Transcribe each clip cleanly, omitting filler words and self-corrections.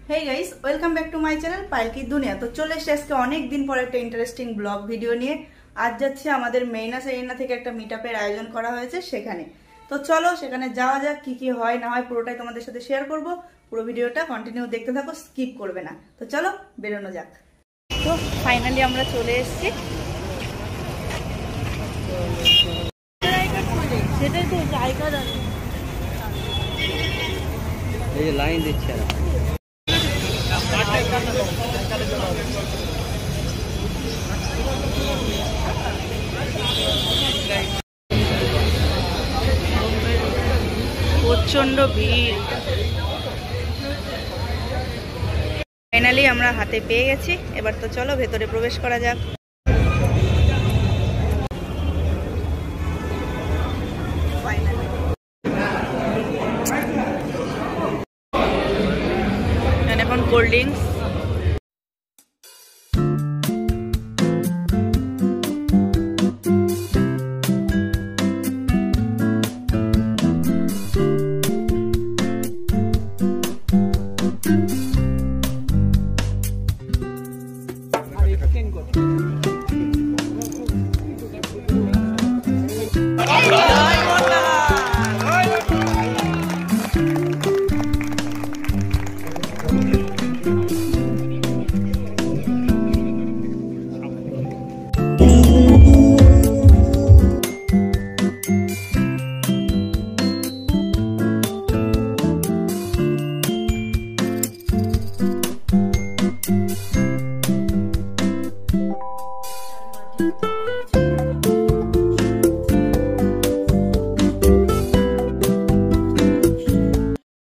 Hey guys, welcome back to my channel পাইলকি দুনিয়া। তো চলে এসেছি আজকে অনেক দিন পর একটা ইন্টারেস্টিং ব্লগ ভিডিও নিয়ে। আজ যাচ্ছে আমাদের মেইনা সেরিনা থেকে একটা মিটআপের আয়োজন করা হয়েছে সেখানে। তো চলো সেখানে যাওয়া যাক, কি কি হয় না হয় পুরোটাই তোমাদের সাথে শেয়ার করব। পুরো ভিডিওটা কন্টিনিউ দেখতে থাকো, স্কিপ করবে না। তো চলো বেরোনো যাক। তো ফাইনালি আমরা চলে এসেছি। সেটাই তো জায়গা দাঁড়িয়ে এই লাইন দিচ্ছে প্রচন্ড ভিড়। ফাইনালি আমরা হাতে পেয়ে গেছি, এবার তো চলো ভেতরে প্রবেশ করা যাক। এখন কোল্ড ড্রিঙ্কস,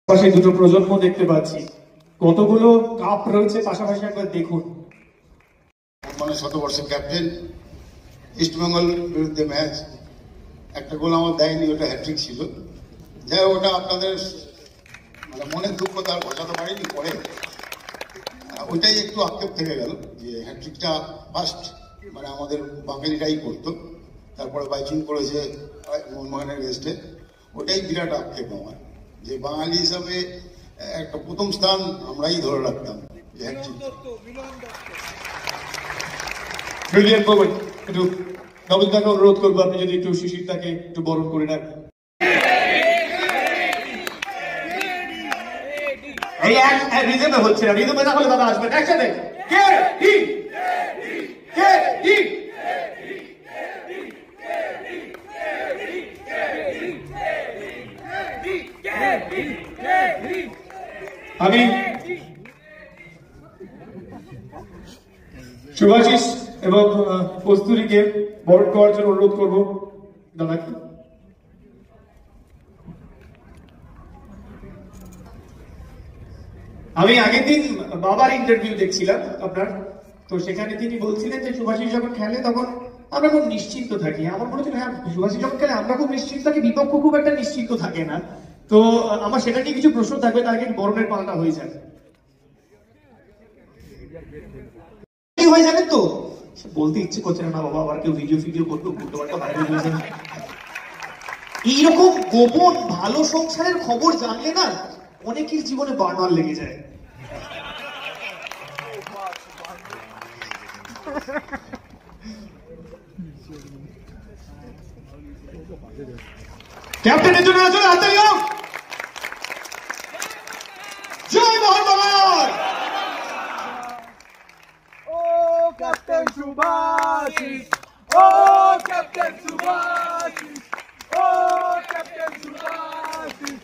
পাশে দুটো প্রজন্ম দেখতে পাচ্ছি, কতগুলো কাপ রয়েছে পাশাপাশি, একবার দেখুন। মানে শতবর্ষের ক্যাপ্টেন, ইস্টবেঙ্গল বিরুদ্ধে ম্যাচ, একটা গোল আমার দেয়নি, ওটা হ্যাট্রিক ছিল। যাই হোক, ওটা আপনাদের মানে মনের দুঃখ তার বোঝাতে পারিনি। পরে ওইটাই একটু আক্ষেপ থেকে গেল যে হ্যাট্রিকটা ফার্স্ট মানে আমাদের বাঙালিরাই করতো, তারপরে বাইচিং করেছে মোহনবাগানের গেস্টে। ওটাই বিরাট আক্ষেপ আমার, যে বাঙালি হিসাবে একটা প্রথম স্থান আমরাই ধরে রাখতাম। Brilliant moment. একটু নবীনদাকে অনুরোধ করবো, আপনি যদি একটু শিশিরটাকে একটু বরণ করে নেন। এই এক রিজমে হচ্ছে না, রিজমে না হলে দাদা আসবেন একসাথে। কে টি কে টি আমি শুভাশিস এবং কস্তুরীকে বরণ করার জন্য অনুরোধ করবো দাদাকে। আমি আগের দিন বাবার ইন্টারভিউ দেখছিলাম আপনার, তো সেখানে তিনি বলছিলেন যে শুভাশিস যখন খেলে তখন আমরা খুব নিশ্চিন্ত থাকি। আমার মনে হচ্ছে হ্যাঁ, শুভাশিস যখন খেলে আমরা খুব নিশ্চিন্ত থাকি, বিপক্ষ খুব একটা নিশ্চিন্ত থাকে না। তো আমার সেটা নিয়ে কিছু প্রশ্ন থাকবে, তার আগে বরণের পালাটা হয়ে যায়। কি হয়ে যাবে তো বলতে ইচ্ছে করছে না বাবা, আবার কেউ ভিডিও করতো উল্টোপাল্টা বাইরে হয়ে যায়। এইরকম গোপন ভালো সংসারের খবর জানলে না অনেকের জীবনে বারবার লেগে যায়। ক্যাপ্টেনের জন্য আছে হাততালি হোক। জয় মোহনবাগান। ও ক্যাপ্টেন সুভাশিস, ও ক্যাপ্টেন সুভাশিস, ও ক্যাপ্টেন সুভাশিস।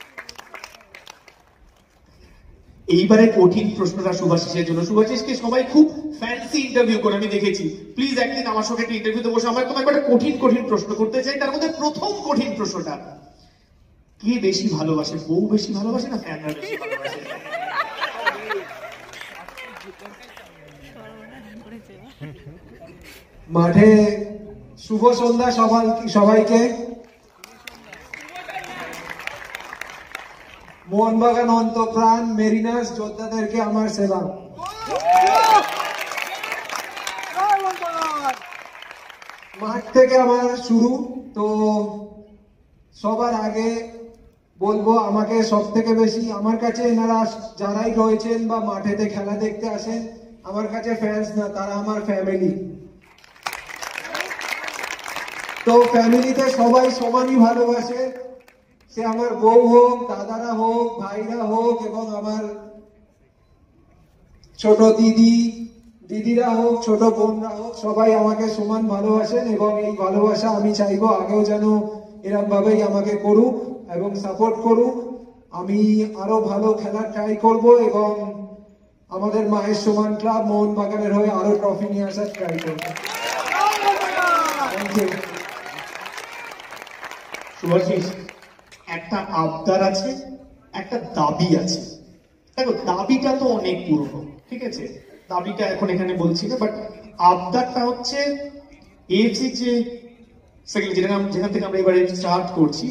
এইবারে কঠিন প্রশ্নটা শুভাশিসের জন্য। শুভাশিসকে সবাই খুব ফ্যান্সি ইন্টারভিউ করে আমি দেখেছি। প্লিজ একদিন আমার সঙ্গে একটা ইন্টারভিউতে বসে আমার তোমাকে একটা কঠিন প্রশ্ন করতে চাই। তার মধ্যে প্রথম কঠিন প্রশ্নটা, কে বেশি ভালোবাসে, বউ বেশি ভালোবাসে না ফ্যানরা বেশি ভালোবাসে? মাঠে শুভ সন্ধ্যা সবাইকে। মোহনবাগান অন্তপ্রাণ মেরিনাস যোদ্ধাদেরকে আমার সেবা। মাঠ থেকে আমার শুরু, তো সবার আগে বলবো আমাকে সব থেকে বেশি আমার কাছে এনারা যারাই রয়েছেন বা মাঠেতে খেলা দেখতে আসেন আমার কাছে ফ্যান্স না, তারা আমার ফ্যামিলি। তো ফ্যামিলিতে সবাই সমানই ভালোবাসে, সে আমার বউ হোক, দাদারা হোক, ভাইরা হোক এবং আমার ছোট দিদিরা হোক, ছোট বোনরা হোক, সবাই আমাকে সমান ভালোবাসেন এবং এই ভালোবাসা আমি চাইবো আগেও যেন এরকম ভাবেই আমাকে করুক এবং সাপোর্ট করুক। আমি আরো ভালো খেলার ট্রাই করব এবং আমাদের মায়ের সমান ক্লাব মোহনবাগানের হয়ে আরো ট্রফি নিয়ে আসার ট্রাই করবো। Thank you. শুভাশিস, একটা আবদার আছে, একটা দাবি আছে। দেখো, দাবিটা তো অনেক পুরনো, ঠিক আছে, দাবিটা এখন এখানে বলছি না, বাট আবদারটা হচ্ছে এএফসি যে যেখান থেকে আমরা এবারে স্টার্ট করছি,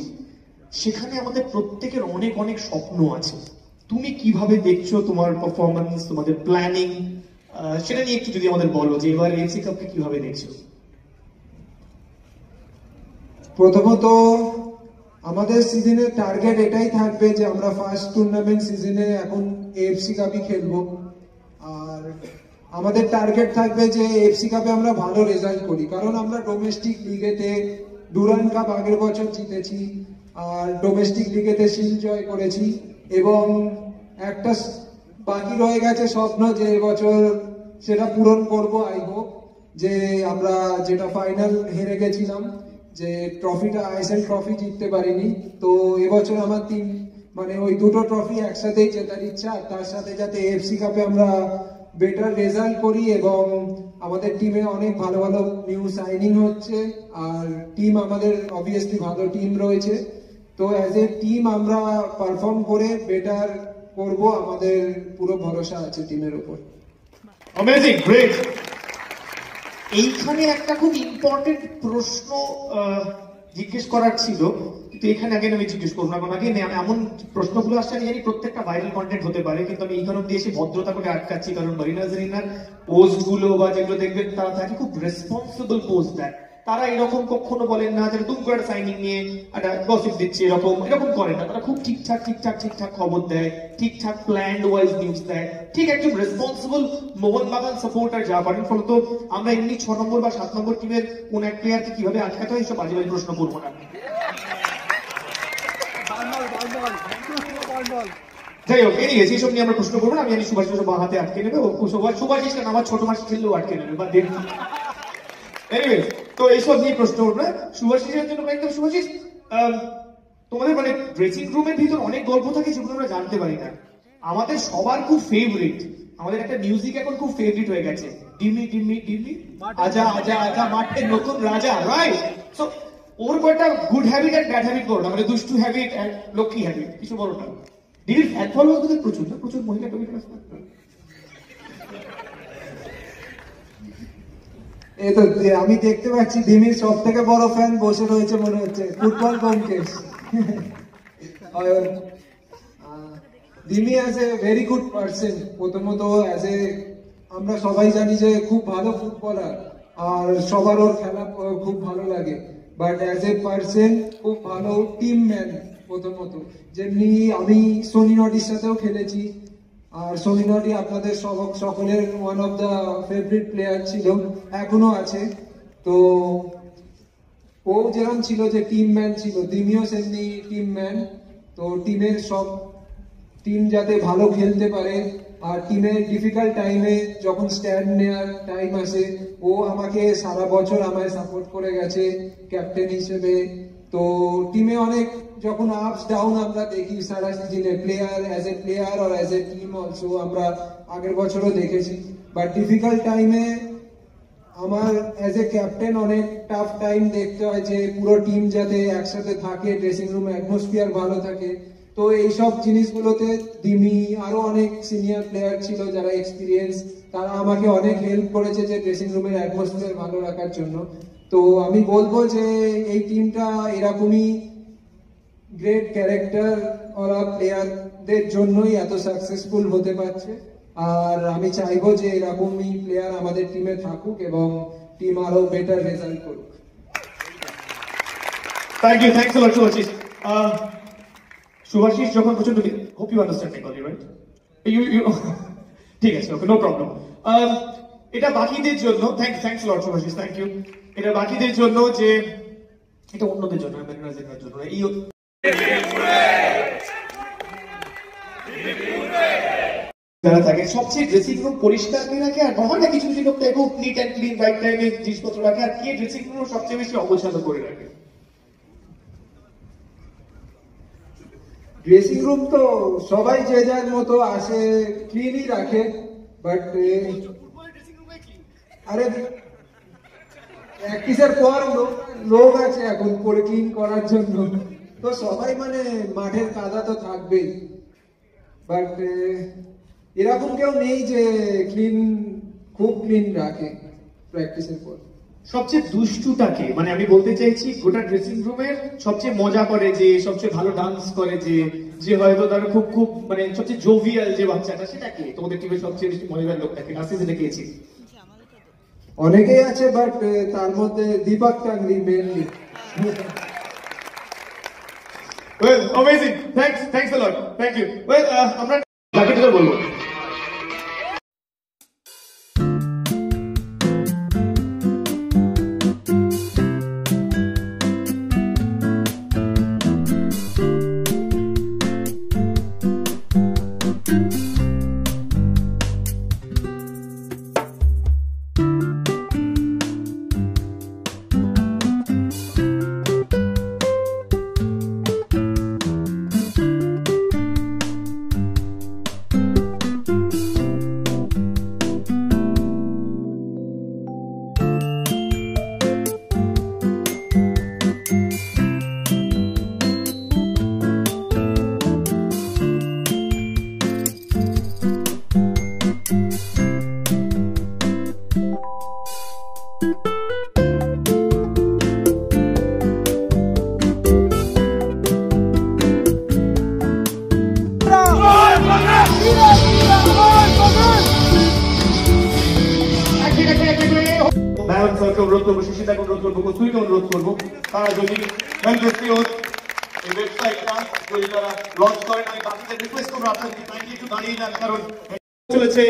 সেখানে আমাদের প্রত্যেকের অনেক অনেক স্বপ্ন আছে। তুমি কিভাবে দেখছো তোমার পারফরমেন্স, তোমাদের প্ল্যানিং, সেটা নিয়ে একটু যদি আমাদের বলো যে এবার এএফসি কাপকে কিভাবে দেখছো। প্রথমত আমাদের সিজনের টার্গেট এটাই থাকবে যে আমরা ফার্স্ট টুর্নামেন্ট সিজনে এখন এএফসি কাপই খেলবো, আর আমাদের টার্গেট থাকবে যে এএফসি কাপে আমরা ভালো রেজাল্ট করি, কারণ আমরা ডোমেস্টিক লিগেতে ডুরান্ড কাপ আগের বছর জিতেছি আর ডোমেস্টিক লিগেতে শিল্ড জয় করেছি এবং একটা বাকি রয়ে গেছে স্বপ্ন যে এবছর সেটা পূরণ করব। আই হোপ যে আমরা যেটা ফাইনাল হেরে গেছিলাম, যে ট্রফিটা আইএসএল ট্রফি জিততে পারিনি, তো এবছর আমার ওই দুটো ট্রফি একসাথেই জেতার ইচ্ছা, তার সাথে যাতে এএফসি কাপে আমরা বেটার রেজাল্ট করি এবং আমাদের টিমে অনেক ভালো ভালো নিউ সাইনিং হচ্ছে আর টিম আমাদের অবভিয়াসলি ভালো টিম রয়েছে, তো অ্যাজ এ টিম আমরা পারফর্ম করে বেটার করব, আমাদের পুরো ভরসা আছে টিমের উপর। Amazing, great. এইখানে একটা খুব ইম্পর্টেন্ট প্রশ্ন জিজ্ঞেস করার ছিল, কিন্তু এখানে আগে আমি জিজ্ঞেস করবো না, কারণ আগে এমন প্রশ্নগুলো আসছে আমি জানি প্রত্যেকটা ভাইরাল কন্টেন্ট হতে পারে, কিন্তু আমি এই কারণ দিয়ে এসে ভদ্রতা করে আটকাচ্ছি, কারণ মারিনা জারিনার পোস্ট গুলো বা যেগুলো দেখবেন তারা থাকে খুব রেসপন্সিবল পোস্ট দেয়, তারা এরকম কখনো বলেন না যে দুম করে সাইনিং নিয়ে একটা গসিপ দিচ্ছে, এরকম করেন না, তারা খুব ঠিকঠাক খবর দেয়, ঠিকঠাক প্ল্যান্ড ওয়াইজ নিউজ দেয়, ঠিক একজন রেসপন্সিবল মোহনবাগান সাপোর্টার যা পারেন। ফলত আমরা এমনি 6 নম্বর বা 7 নম্বর টিমের কোন এক প্লেয়ারকে কিভাবে আটকাতে হয় এইসব বাজে প্রশ্ন করবো না। যাই হোক, এনিওয়েজ এইসব নিয়ে আমরা প্রশ্ন করবো না, আমি সুভাষিস বা হাতে আটকে নেবে, সুভাষিস কেন আমার ছোট মাস খেললেও আটকে নেবে বা দেখি। এনিওয়েজ, তো এইসব নিয়ে প্রশ্ন করবো না। সুভাষিসের জন্য একদম সুভাষিস, তোমাদের ড্রেসিং রুমের ভিতর অনেক গল্প থাকে যেগুলো আমরা জানতে পারি না। আমাদের সবার খুব ফেভারিট, আমাদের একটা মিউজিক এখন খুব ফেভারিট হয়ে গেছে, ডিমি ডিমি ডিমি আজা আজা আজা মাঠের নতুন রাজা, রাইট? সো ওর কয়েকটা গুড হ্যাবিট আর ব্যাড হ্যাবিট বলো না, দুষ্টু হ্যাবিট আর লক্ষ্মী হ্যাবিট, কিছু বলো না। ডিমির ফ্যান ফলোয়ার্স বোধহয় প্রচুর মহিলা টমি। এই তো আমি দেখতে পাচ্ছি ডিমির সব থেকে বড় ফ্যান বসে রয়েছে মনে হচ্ছে, ফুটবল ব্যোমকেশ। ডিমি as a very good person, প্রথমত অ্যাজ এ আমরা সবাই জানি যে খুব ভালো ফুটবলার আর সবার ওর খেলা খুব ভালো লাগে, বাট অ্যাজ এ পার্সন খুব ভালো টিম ম্যান। প্রথমত যেমনি আমি সোনি নটির সাথেও খেলেছি আর সোনি নটি আপনাদের সকলের one of the favourite player ছিল, এখনো আছে। তো ও যেরকম ছিল যে টিম ম্যান ছিল, দিমিও সেমনি টিম ম্যান। তো টিম যাতে ভালো খেলতে পারে আর টিমের ডিফিকাল্ট টাইমে যখন স্ট্যান্ড নেওয়ার টাইম আসে, ও আমাকে সারা বছর আমায় সাপোর্ট করে গেছে ক্যাপ্টেন হিসেবে। তো টিমে অনেক যখন আপস ডাউন আমরা দেখি সারা সিজনে, প্লেয়ার অ্যাজ এ প্লেয়ার আর অ্যাজ এ টিম অলসো আমরা আগের বছরও দেখেছি, বাট ডিফিকাল্ট টাইমে আমার অ্যাজ এ ক্যাপ্টেন অনেক টাফ টাইম দেখতে হয় যে পুরো টিম যাতে একসাথে থাকে, ড্রেসিং রুম অ্যাটমসফিয়ার ভালো থাকে। তো এইসব জিনিসগুলোতে দিমি আরো অনেক সিনিয়র প্লেয়ার ছিল যারা এক্সপিরিয়েন্স, তারা আমাকে অনেক হেল্প করেছে যে ড্রেসিং রুমের অ্যাটমসফিয়ার ভালো রাখার জন্য। তো আমি বলবো যে এই টিমটা এরকমই গ্রেট ক্যারেক্টার ওরা প্লেয়ারদের জন্যই এত সাকসেসফুল হতে পারছে, আর আমি চাইবো যে এরকমই প্লেয়ার আমাদের টিমে থাকুক এবং টিম আরো বেটার রেজাল্ট করুক। থ্যাংক ইউ, থ্যাংকস আ লট সুভাষিস। শুভাশিস যখন প্রচন্ড হোপ ইউ আন্ডারস্ট্যান্ড মাই কলি রাইট ইউ ঠিক আছে ওকে নো প্রবলেম। এটা বাকিদের জন্য thanks lord Subhashis thank you. এটা বাকিদের জন্য যে এটা অন্যদের জন্য মেঘনাজের জন্য এই যারা থাকে সবচেয়ে ড্রেসিং রুম পরিষ্কার কে রাখে আর হয় না কিছু কিছু লোক তো খুব নিট অ্যান্ড ক্লিন রাইট টাইমে জিনিসপত্র রাখে আর কে ড্রেসিং রুম সবচেয়ে বেশি অগোছালো করে রাখে? ড্রেসিং রুম তো সবাই যে যার মতো আসে ক্লিনই রাখে, বাট আরে প্র্যাকটিসের পর লোক আছে এখন পরে ক্লিন করার জন্য, তো সবাই মানে মাঠের কাদা তো থাকবেই, বাট এরকম কেউ নেই যে খুব ক্লিন রাখে প্র্যাকটিসের পর। সবচেয়ে দুষ্টুটাকে মানে আমি বলতে চাইছি গোটা ড্রেসিং রুমের সবচেয়ে মজা করে যে সবচেয়ে ভালো ডান্স করে যে হয়তো তার খুব মানে সবচেয়ে জোভিয়াল যে বাচ্চাটা সেটাকে তোমাদের টিমের সবচেয়ে বেশি মজাদার লোকটাকে লাস্ট সিজনে পেয়েছি? অনেকেই আছে বাট তার মধ্যে Deepak Tangri mainly. Well amazing thanks a lot thank you. Well আমরা বাকিটা বলবো। অনুরোধ করবো, সুশীতাকে অনুরোধ করবো, কস্তুরীকে অনুরোধ করবো, তারা যদি এই ওয়েবসাইটটা যদি তারা লঞ্চ করেন, আমি বাকিদের রিকোয়েস্ট করবো আপনাদেরকে কাইন্ডলি একটু দাঁড়িয়ে যান, কারণ চলেছে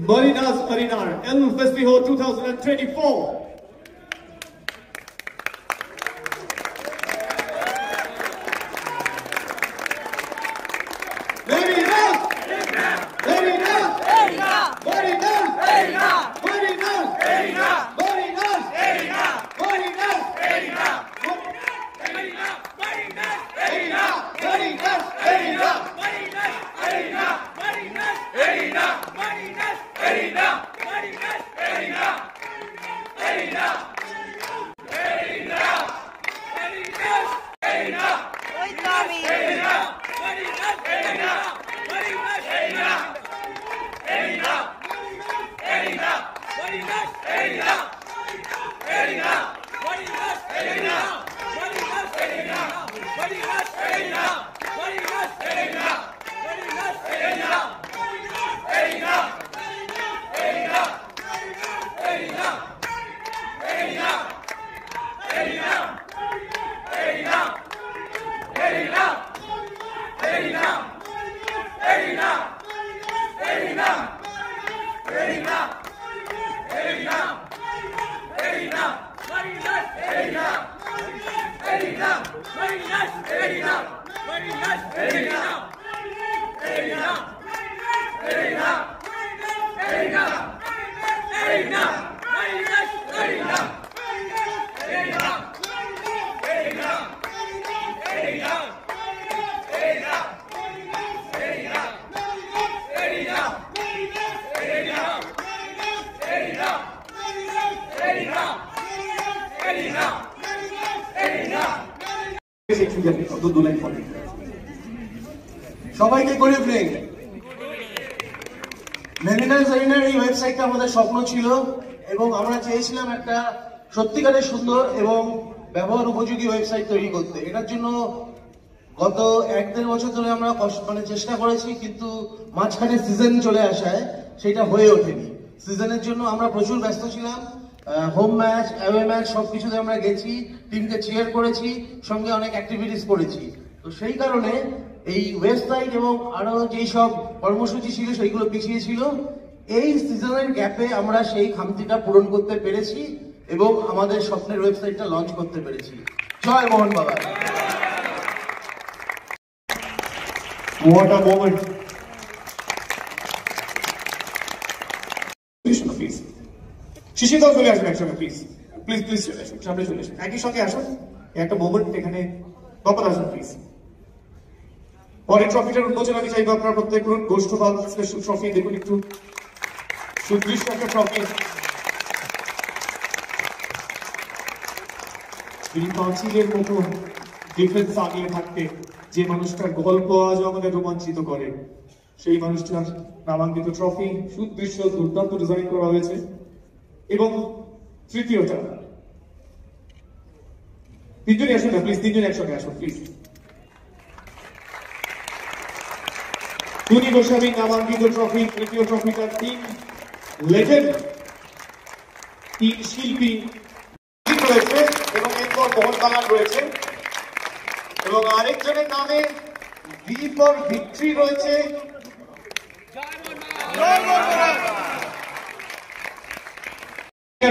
মরিনাস আরিনার এল ফেস্টিভ্যাল 2024। সবাইকে গুড ইভিনিং। মেরিনাস আরিনার এই ওয়েবসাইটটা আমাদের স্বপ্ন ছিল এবং আমরা চেয়েছিলাম একটা সত্যিকারের সুন্দর এবং ব্যবহার উপযোগী ওয়েবসাইট তৈরি করতে। এটার জন্য গত 1-1.5 বছর ধরে আমরা চেষ্টা করেছি, কিন্তু মাঝখানে সিজন চলে আসায় সেটা হয়ে ওঠেনি। সিজনের জন্য আমরা প্রচুর ব্যস্ত ছিলাম, হোম ম্যাচ অ্যাওয়ে ম্যাচ সবকিছুতে আমরা গেছি, টিমকে চিয়ার করেছি, সঙ্গে অনেক অ্যাক্টিভিটিস করেছি। তো সেই কারণে এই ওয়েবসাইট এবং আরো যেই সব কর্মসূচি ছিল সেইগুলো পিছিয়ে ছিল। এই সিজনের গ্যাপে আমরা সেই খামতিটা পূরণ করতে পেরেছি এবং আমাদের স্বপ্নের ওয়েবসাইটটা লঞ্চ করতে পেরেছি। জয় মোহন বাগান। What a moment. Please. শিশিরদাও চলে আসবেন একসঙ্গে প্লিজ। প্লিজ প্লিজ চলে আসুন, সামনে চলে আসুন, একই সঙ্গে আসুন। একটা মোমেন্ট এখানে বাপার আসুন প্লিজ। পরের ট্রফিটার উন্মোচন আমি চাইবো আপনারা প্রত্যেক করুন। গোষ্ঠপাল স্পেশাল ট্রফি দেখুন, একটু সুদৃশ্য একটা ট্রফি। তিনি পাঁচিলের মতো ডিফেন্স আগিয়ে থাকতে যে মানুষটার গল্প আজও আমাদের রোমাঞ্চিত করে, সেই মানুষটার নামাঙ্কিত ট্রফি সুদৃশ্য দুর্দান্ত ডিজাইন করা হয়েছে। এবং তৃতীয়টা তিনজনই আসুন না প্লিজ, তিনজনই একসঙ্গে আসুন প্লিজ। টুনি গোস্বামী নামাঙ্কিত ট্রফি, তৃতীয় ট্রফিটা তিন লেজেন্ড, তিন শিল্পী রয়েছে এবং এরপর মোহন বাগান রয়েছে এবং আরেকজনের নামে ভি ফর ভিক্টরি রয়েছে।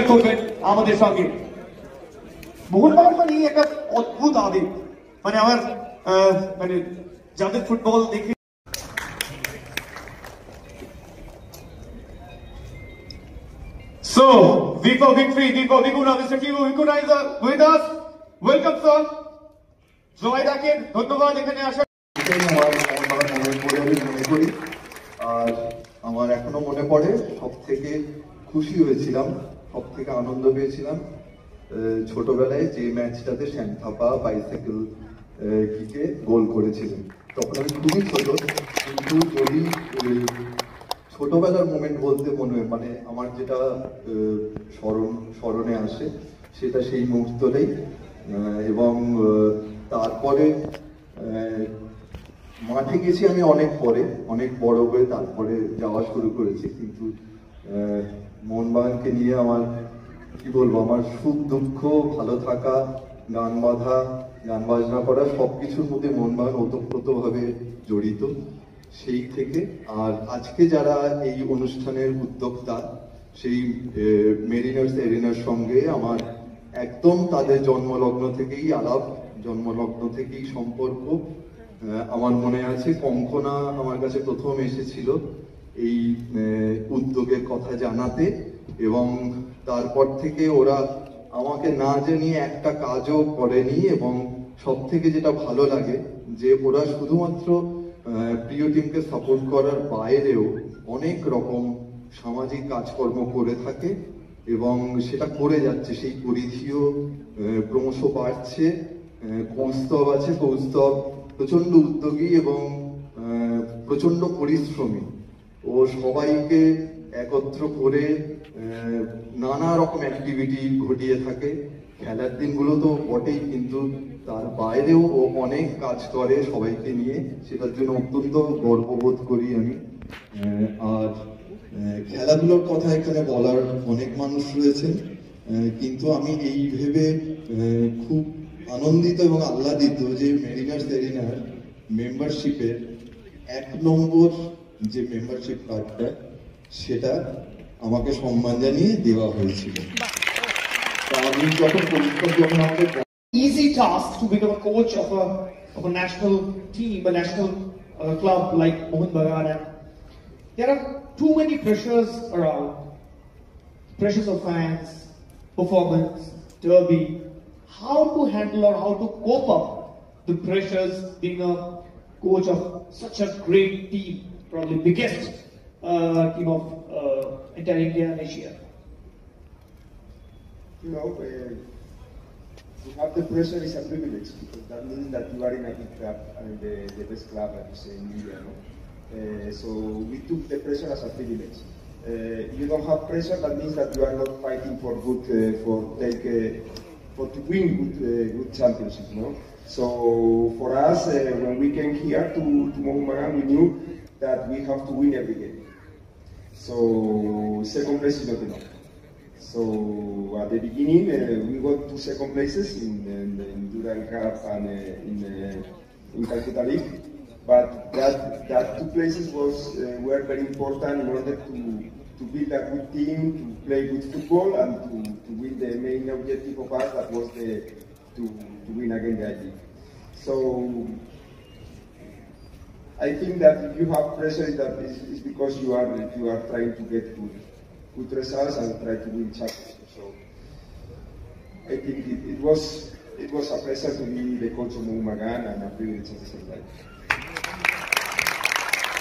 করবেন আমাদের সঙ্গে মোহনবাগান মানে একটা অদ্ভুত আবেগ, মানে আমার মানে যাদের ফুটবল দেখে। So, V for victory, V for Viguna, Mr. Kivu Vigunizer with us. Welcome, sir. জয় ডাকেন, ধন্যবাদ এখানে আসা। মনে করি আর আমার এখনো মনে পড়ে সব থেকে খুশি হয়েছিলাম, সব থেকে আনন্দ পেয়েছিলাম ছোটবেলায় যে ম্যাচটাতে শ্যাম থাপা বাইসাইকেল কিকে গোল করেছিলেন। তখন আমি খুবই ছোট, কিন্তু যদি ছোটবেলার মোমেন্ট বলতে মনে হয় মানে আমার যেটা স্মরণে আসে সেটা সেই মুহূর্তটাই। এবং তারপরে মাঠে গেছি আমি অনেক পরে, অনেক বড় হয়ে তারপরে যাওয়া শুরু করেছি, কিন্তু মোহনবাগানকে নিয়ে আমার কি বলবো, আমার সুখ দুঃখ, ভালো থাকা, গান বাঁধা, গান বাজনা করা সবকিছুর মধ্যে মোহনবাগান ওতপ্রোতভাবে জড়িত সেই থেকে। আর আজকে যারা এই অনুষ্ঠানের উদ্যোক্তা, সেই মেরিনার্স এরিনার সঙ্গে আমার একদম তাদের জন্মলগ্ন থেকেই আলাপ, জন্মলগ্ন থেকেই সম্পর্ক। আমার মনে আছে কঙ্কনা আমার কাছে প্রথম এসেছিল এই উদ্যোগের কথা জানাতে, এবং তারপর থেকে ওরা আমাকে না জানিয়ে একটা কাজও করেনি। এবং সব থেকে যেটা ভালো লাগে যে ওরা শুধুমাত্র প্রিয় টিমকে সাপোর্ট করার বাইরেও অনেক রকম সামাজিক কাজকর্ম করে থাকে এবং সেটা করে যাচ্ছে। সেই পরিধিও ক্রমশ বাড়ছে। কৌস্তব আছে, কৌস্তব প্রচন্ড উদ্যোগী এবং প্রচন্ড পরিশ্রমী। ও সবাইকে একত্র করে নানা রকম অ্যাক্টিভিটি ঘটিয়ে থাকে। খেলার দিনগুলো তো বটেই, কিন্তু তার বাইরেও ও অনেক কাজ করে সবাইকে নিয়ে, সেটার জন্য অত্যন্ত গর্ববোধ করি আমি। আর খেলাধুলোর কথা এখানে বলার অনেক মানুষ রয়েছেন, কিন্তু আমি এই ভেবে খুব আনন্দিত এবং আহ্লাদিত যে মেরিনার্স এরিনার মেম্বারশিপের 1 নম্বর যে মেম্বারশিপ কার্ডটা সেটা আমাকে সম্মান জানিয়ে দেওয়া হয়েছিল। আমি যখন আমাকে easy task to become a coach of a national team, a national club like Mohun Bagan. And there are too many pressures around. Pressures of fans, performance, derby. How to handle or how to cope up the pressures being a coach of such a great team, probably biggest team of entire India and Asia. You know, to have the pressure is a privilege, because that means that you are in a big club, I mean the best club, as you say, in India. No? So we took the pressure as a privilege. If you don't have pressure, that means that you are not fighting for good, to win good championship. No? So for us, when we came here to Mohun Bagan, we knew that we have to win every game. So second place is not enough. So at the beginning, we got 2 second places in Duran Cup and in Calcutta League. But that two places were very important in order to build a good team, to play good football, and to win the main objective of us, that was to win again the league. So I think that if you have pressure, that is because you are trying to get good results and try to win championships. So I think it was a pleasure to be the coach of Mogumagan and a privilege at the same time.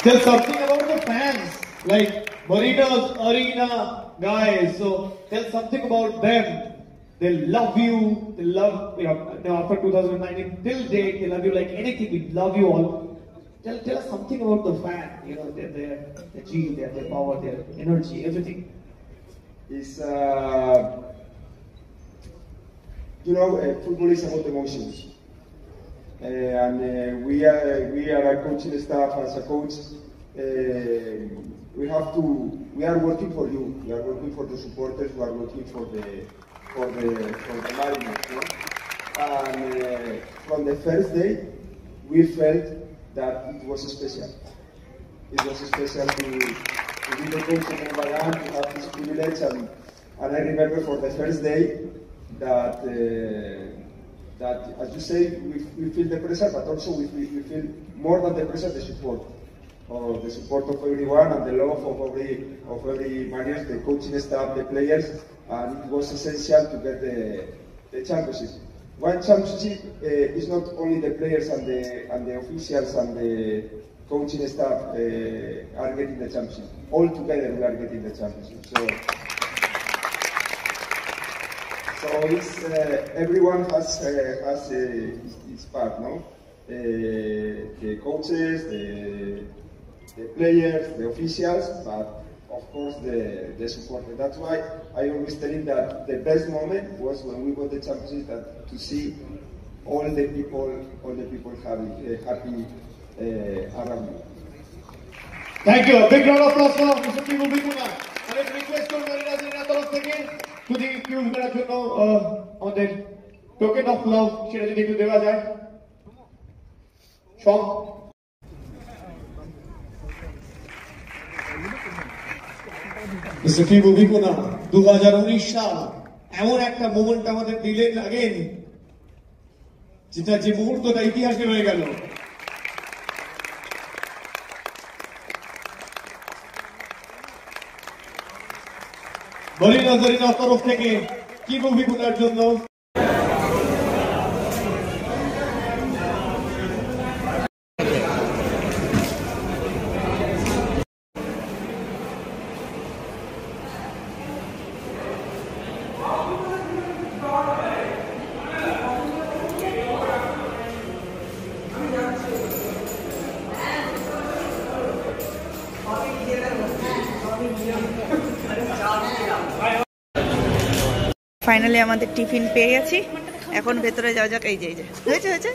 Tell something about the fans, like Marinas Arena guys. So tell something about them. They love you. They love, after 2019 till date, they love you like anything. We love you all. Tell us something about the fan. Their G, their power, their energy, everything. It's football is about emotions. And we are a coaching staff. As a coach, we are working for you. We are working for the supporters. We are working for the Mariners. And from the first day, we felt that it was special. It was special to be the coach of Mogumagan, to have this privilege. And I remember for the first day that as you say, we feel the pressure, but also we feel more than the pressure, the support. The support of everyone and the love of every Mariners, the coaching staff, the players, and it was essential to get the championship. One championship is not only the players and the officials and the coaching staff are getting the championship. All together we are getting the championship. So it's everyone has its part, no? The coaches, the players, the officials, but of course the supporters. That's why I always tell him that the best moment was when we got the championship, that to see all the people happy around you. Thank you. A big round of applause for Mr. Kibu Bikuna. And I request to Marinas Arena তরফ থেকে যদি Q করার জন্য আমাদের token of love সেটা যদি একটু দেওয়া যায় সব মিস্টার কিবু বিকুনা 2019 সাল এমন একটা মোমেন্ট আমাদের দিলেন আগেন যেটা যে মুহূর্তটা ইতিহাসে রয়ে গেল Marinas Arena তরফ থেকে কিবু বিকুনার জন্য ফাইনালি আমাদের টিফিন পেয়ে গেছি, এখন ভেতরে যাওয়া যাক। এই যে হয়েছে